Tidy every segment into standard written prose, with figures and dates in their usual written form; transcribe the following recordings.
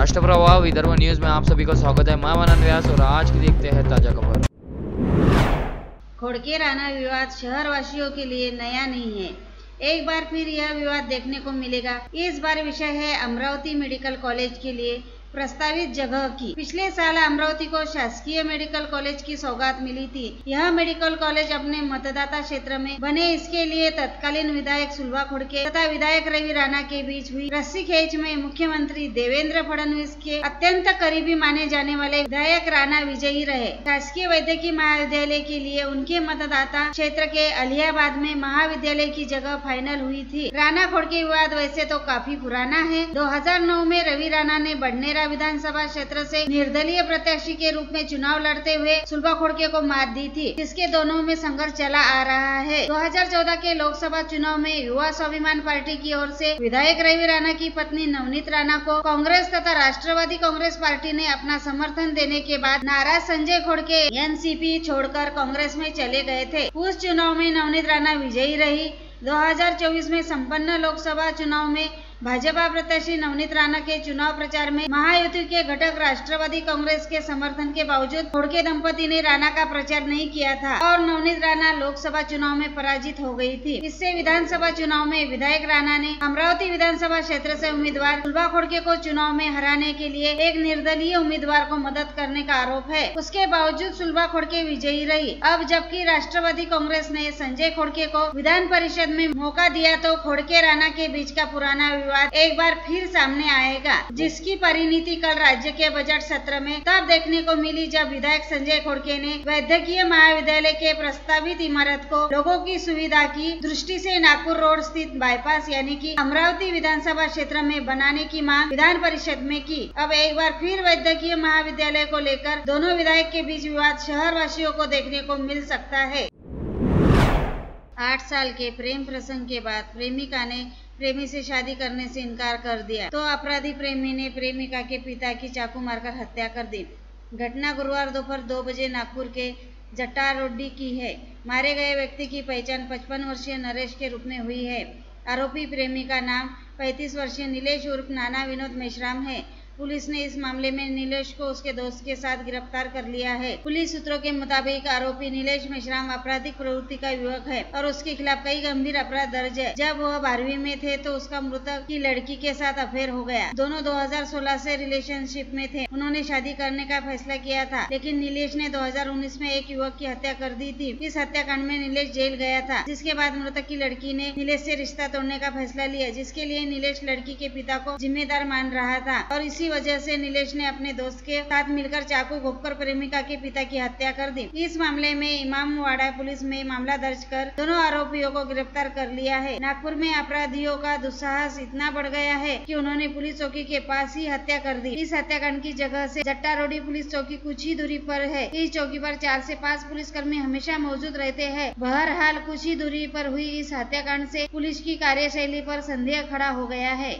राष्ट्र प्रभाव विदर्भ न्यूज में आप सभी का स्वागत है। मैं मनन व्यास और आज की देखते हैं ताजा खबर। खोड़के राणा विवाद शहरवासियों के लिए नया नहीं है। एक बार फिर यह विवाद देखने को मिलेगा। इस बार विषय है अमरावती मेडिकल कॉलेज के लिए प्रस्तावित जगह की। पिछले साल अमरावती को शासकीय मेडिकल कॉलेज की सौगात मिली थी। यह मेडिकल कॉलेज अपने मतदाता क्षेत्र में बने, इसके लिए तत्कालीन विधायक सुलभा खोड़के तथा विधायक रवि राणा के बीच हुई रस्सी खेच में मुख्यमंत्री देवेंद्र फडणवीस के अत्यंत करीबी माने जाने वाले विधायक राणा विजयी रहे। शासकीय वैद्यकीय महाविद्यालय के लिए उनके मतदाता क्षेत्र के अलियाबाद में महाविद्यालय की जगह फाइनल हुई थी। राणा खोड़के विवाद वैसे तो काफी पुराना है। 2009 में रवि राणा ने बडनेरा विधानसभा क्षेत्र से निर्दलीय प्रत्याशी के रूप में चुनाव लड़ते हुए सुलभा खोड़के को मात दी थी, जिसके दोनों में संघर्ष चला आ रहा है। 2014 के लोकसभा चुनाव में युवा स्वाभिमान पार्टी की ओर से विधायक रवि राणा की पत्नी नवनीत राणा को कांग्रेस तथा राष्ट्रवादी कांग्रेस पार्टी ने अपना समर्थन देने के बाद नाराज संजय खोड़के एनसीपी छोड़कर कांग्रेस में चले गए थे। उस चुनाव में नवनीत राणा विजयी रही। 2024 में संपन्न लोकसभा चुनाव में भाजपा प्रत्याशी नवनीत राणा के चुनाव प्रचार में महायुति के घटक राष्ट्रवादी कांग्रेस के समर्थन के बावजूद खोड़के दंपति ने राणा का प्रचार नहीं किया था और नवनीत राणा लोकसभा चुनाव में पराजित हो गई थी। इससे विधानसभा चुनाव में विधायक राणा ने अमरावती विधानसभा क्षेत्र से उम्मीदवार सुलभा खोड़के को चुनाव में हराने के लिए एक निर्दलीय उम्मीदवार को मदद करने का आरोप है। उसके बावजूद सुलभा खोड़के विजयी रही। अब जबकि राष्ट्रवादी कांग्रेस ने संजय खोड़के को विधान परिषद में मौका दिया तो खोड़के राणा के बीच का पुराना एक बार फिर सामने आएगा, जिसकी परिणति कल राज्य के बजट सत्र में तब देखने को मिली जब विधायक संजय खोड़के ने वैद्यकीय महाविद्यालय के प्रस्तावित इमारत को लोगों की सुविधा की दृष्टि से नागपुर रोड स्थित बाईपास यानी कि अमरावती विधानसभा क्षेत्र में बनाने की मांग विधान परिषद में की। अब एक बार फिर वैद्यकीय महाविद्यालय को लेकर दोनों विधायक के बीच विवाद शहर वासियों को देखने को मिल सकता है। 8 साल के प्रेम प्रसंग के बाद प्रेमिका ने प्रेमी से शादी करने से इनकार कर दिया तो अपराधी प्रेमी ने प्रेमिका के पिता की चाकू मारकर हत्या कर दी। घटना गुरुवार दोपहर 2 बजे नागपुर के जट्टारोड्डी की है। मारे गए व्यक्ति की पहचान 55 वर्षीय नरेश के रूप में हुई है। आरोपी प्रेमी का नाम 35 वर्षीय नीलेश उर्फ नाना विनोद मेश्राम है। पुलिस ने इस मामले में नीलेश को उसके दोस्त के साथ गिरफ्तार कर लिया है। पुलिस सूत्रों के मुताबिक आरोपी नीलेश मेश्राम आपराधिक प्रवृत्ति का युवक है और उसके खिलाफ कई गंभीर अपराध दर्ज है। जब वह 12वीं में थे तो उसका मृतक की लड़की के साथ अफेयर हो गया। दोनों 2016 से रिलेशनशिप में थे। उन्होंने शादी करने का फैसला किया था, लेकिन नीलेश ने 2019 में एक युवक की हत्या कर दी थी। इस हत्याकांड में नीलेश जेल गया था, जिसके बाद मृतक की लड़की ने नीलेश से रिश्ता तोड़ने का फैसला लिया, जिसके लिए नीलेश लड़की के पिता को जिम्मेदार मान रहा था और इसी वजह से नीलेश ने अपने दोस्त के साथ मिलकर चाकू घोंपकर प्रेमिका के पिता की हत्या कर दी। इस मामले में इमामवाड़ा पुलिस में मामला दर्ज कर दोनों आरोपियों को गिरफ्तार कर लिया है। नागपुर में अपराधियों का दुस्साहस इतना बढ़ गया है कि उन्होंने पुलिस चौकी के पास ही हत्या कर दी। इस हत्याकांड की जगह से जट्टारोडी पुलिस चौकी कुछ ही दूरी पर है। इस चौकी पर 4 से 5 पुलिसकर्मी हमेशा मौजूद रहते हैं। बहरहाल कुछ ही दूरी पर हुई इस हत्याकांड से पुलिस की कार्यशैली पर संदेह खड़ा हो गया है।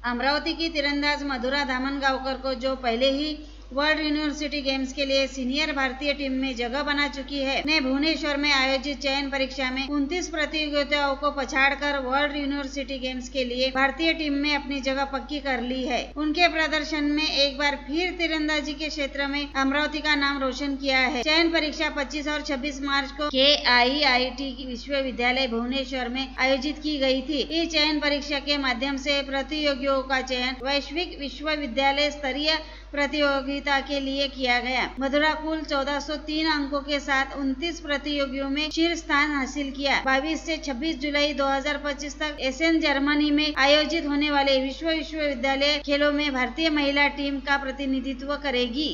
अमरावती की तीरंदाज मधुरा धामनगांवकर को जो पहले ही वर्ल्ड यूनिवर्सिटी गेम्स के लिए सीनियर भारतीय टीम में जगह बना चुकी है, ने भुवनेश्वर में आयोजित चयन परीक्षा में 29 प्रतियोगिताओं को पछाड़कर वर्ल्ड यूनिवर्सिटी गेम्स के लिए भारतीय टीम में अपनी जगह पक्की कर ली है। उनके प्रदर्शन में एक बार फिर तीरंदाजी के क्षेत्र में अमरावती का नाम रोशन किया है। चयन परीक्षा 25 और 26 मार्च को KIIT विश्वविद्यालय भुवनेश्वर में आयोजित की गई थी। इस चयन परीक्षा के माध्यम से प्रतियोगियों का चयन वैश्विक विश्वविद्यालय स्तरीय प्रतियोगिता के लिए किया गया। मधुरा कुल 1403 अंकों के साथ 29 प्रतियोगियों में शीर्ष स्थान हासिल किया। 22 से 26 जुलाई 2025 तक एसेन जर्मनी में आयोजित होने वाले विश्वविद्यालय खेलों में भारतीय महिला टीम का प्रतिनिधित्व करेगी।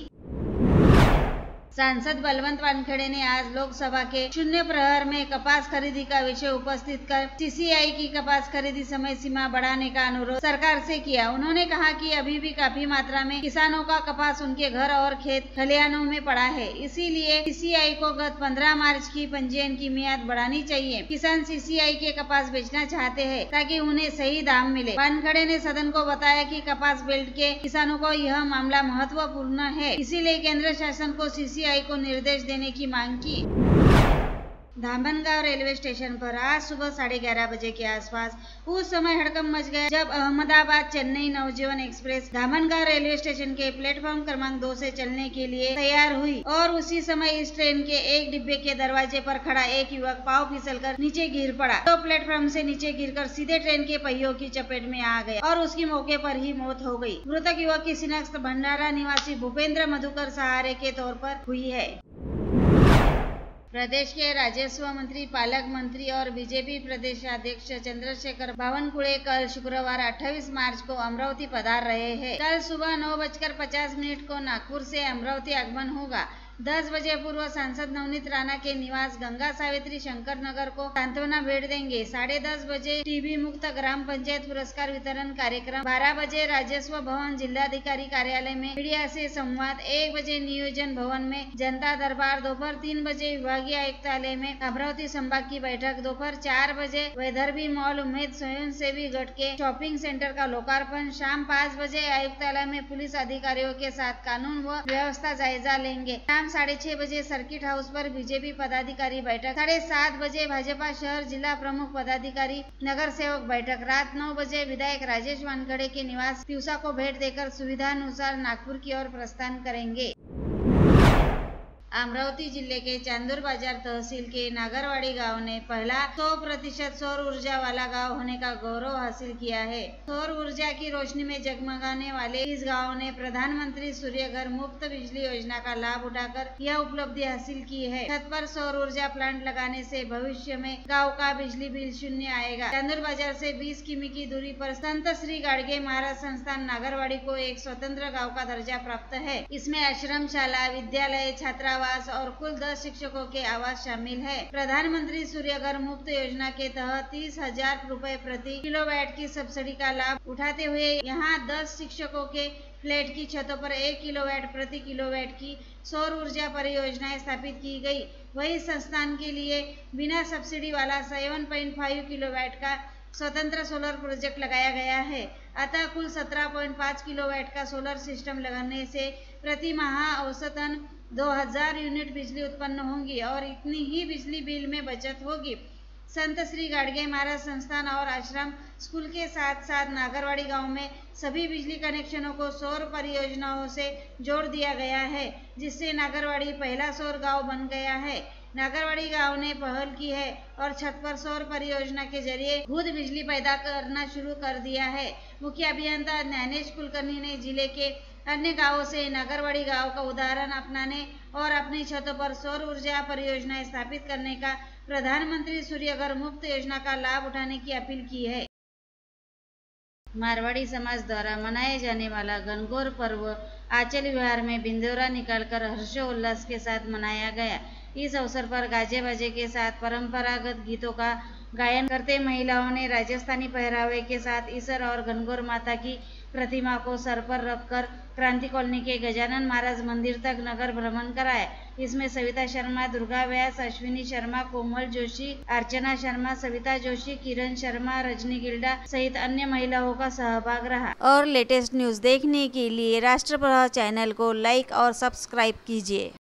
सांसद बलवंत वानखेड़े ने आज लोकसभा के शून्य प्रहर में कपास खरीदी का विषय उपस्थित कर CCI की कपास खरीदी समय सीमा बढ़ाने का अनुरोध सरकार से किया। उन्होंने कहा कि अभी भी काफी मात्रा में किसानों का कपास उनके घर और खेत खलिहानों में पड़ा है, इसीलिए CCI को गत 15 मार्च की पंजीयन की मियाद बढ़ानी चाहिए। किसान CCI के कपास बेचना चाहते हैं ताकि उन्हें सही दाम मिले। वानखेड़े ने सदन को बताया कि कपास बेल्ट के किसानों को यह मामला महत्वपूर्ण है, इसीलिए केंद्र शासन को CCI को निर्देश देने की मांग की। धामनगांव रेलवे स्टेशन पर आज सुबह 11:30 बजे के आसपास उस समय हड़कंप मच गया जब अहमदाबाद चेन्नई नवजीवन एक्सप्रेस धामनगांव रेलवे स्टेशन के प्लेटफॉर्म क्रमांक 2 से चलने के लिए तैयार हुई और उसी समय इस ट्रेन के एक डिब्बे के दरवाजे पर खड़ा एक युवक पांव फिसलकर नीचे गिर पड़ा। तो प्लेटफॉर्म से नीचे गिरकर सीधे ट्रेन के पहियों की चपेट में आ गया और उसकी मौके पर ही मौत हो गई। मृतक युवक की शिनाख्त भंडारा निवासी भूपेंद्र मधुकर सहारे के तौर पर हुई है। प्रदेश के राजस्व मंत्री, पालक मंत्री और बीजेपी प्रदेश अध्यक्ष चंद्रशेखर बावनकुळे कल शुक्रवार 28 मार्च को अमरावती पधार रहे हैं। कल सुबह 9:50 को नागपुर से अमरावती आगमन होगा। 10 बजे पूर्व सांसद नवनीत राणा के निवास गंगा सावित्री शंकर नगर को सांत्वना भेंट देंगे। 10:30 बजे टीबी मुक्त ग्राम पंचायत पुरस्कार वितरण कार्यक्रम, 12 बजे राजस्व भवन जिलाधिकारी कार्यालय में मीडिया से संवाद, 1 बजे नियोजन भवन में जनता दरबार, दोपहर 3 बजे विभागीय आयुक्तालय में अमरावती संभाग की बैठक, दोपहर 4 बजे वैदर्भी मॉल उम्मेद स्वयंसेवी गट के शॉपिंग सेंटर का लोकार्पण, शाम 5 बजे आयुक्तालय में पुलिस अधिकारियों के साथ कानून व व्यवस्था जायजा लेंगे। 6:30 बजे सर्किट हाउस पर बीजेपी पदाधिकारी बैठक, 7:30 बजे भाजपा शहर जिला प्रमुख पदाधिकारी नगर सेवक बैठक, रात 9 बजे विधायक राजेश वानखेड़े के निवास तिवसा को भेंट देकर सुविधानुसार नागपुर की ओर प्रस्थान करेंगे। अमरावती जिले के चांदूर बाजार तहसील के नागरवाड़ी गांव ने पहला 100% सौर ऊर्जा वाला गांव होने का गौरव हासिल किया है। सौर ऊर्जा की रोशनी में जगमगाने वाले इस गांव ने प्रधानमंत्री सूर्य घर मुफ्त बिजली योजना का लाभ उठाकर यह उपलब्धि हासिल की है। छत पर सौर ऊर्जा प्लांट लगाने से भविष्य में गाँव का बिजली बिल शून्य आएगा। चांदूर बाजार से 20 किमी की दूरी पर संत श्री गाडगे महाराज संस्थान नागरवाड़ी को एक स्वतंत्र गाँव का दर्जा प्राप्त है। इसमें आश्रम शाला, विद्यालय, छात्रावास और कुल 10 शिक्षकों के आवास शामिल है। प्रधानमंत्री सूर्य घर मुफ्त योजना के तहत 30,000 रुपए प्रति किलोवाट की सब्सिडी का लाभ उठाते हुए यहाँ 10 शिक्षकों के फ्लैट की छतों पर 1 किलोवाट प्रति किलोवाट की सौर ऊर्जा परियोजनाएं स्थापित की गई। वही संस्थान के लिए बिना सब्सिडी वाला 7.5 किलोवाट का स्वतंत्र सोलर प्रोजेक्ट लगाया गया है। अतः कुल 17.5 किलोवाट का सोलर सिस्टम लगाने से प्रति माह औसतन 2000 यूनिट बिजली उत्पन्न होगी और इतनी ही बिजली बिल में बचत होगी। संत श्री गाडगे महाराज संस्थान और आश्रम स्कूल के साथ साथ नागरवाड़ी गांव में सभी बिजली कनेक्शनों को सौर परियोजनाओं से जोड़ दिया गया है, जिससे नागरवाड़ी पहला सौर गांव बन गया है। नागरवाड़ी गांव ने पहल की है और छत पर सौर परियोजना के जरिए खुद बिजली पैदा करना शुरू कर दिया है। मुख्य अभियंता ज्ञानेश कुलकर्णी ने जिले के अन्य गांवों से नागरवाड़ी गांव का उदाहरण अपनाने और अपनी छतों पर सौर ऊर्जा परियोजनाएं स्थापित करने का प्रधानमंत्री सूर्य घर मुफ्त योजना का लाभ उठाने की अपील की है। मारवाड़ी समाज द्वारा मनाए जाने वाला गणगौर पर्व आंचल विहार में बिंदौरा निकालकर हर्षोल्लास के साथ मनाया गया। इस अवसर पर गाजे बाजे के साथ परंपरागत गीतों का गायन करते महिलाओं ने राजस्थानी पहरावे के साथ ईसर और गणगौर माता की प्रतिमा को सर पर रखकर क्रांति कॉलोनी के गजानन महाराज मंदिर तक नगर भ्रमण कराया। इसमें सविता शर्मा, दुर्गा व्यास, अश्विनी शर्मा, कोमल जोशी, अर्चना शर्मा, सविता जोशी, किरण शर्मा, रजनी गिल्डा सहित अन्य महिलाओं का सहभाग रहा। और लेटेस्ट न्यूज देखने के लिए राष्ट्रप्रभा चैनल को लाइक और सब्सक्राइब कीजिए।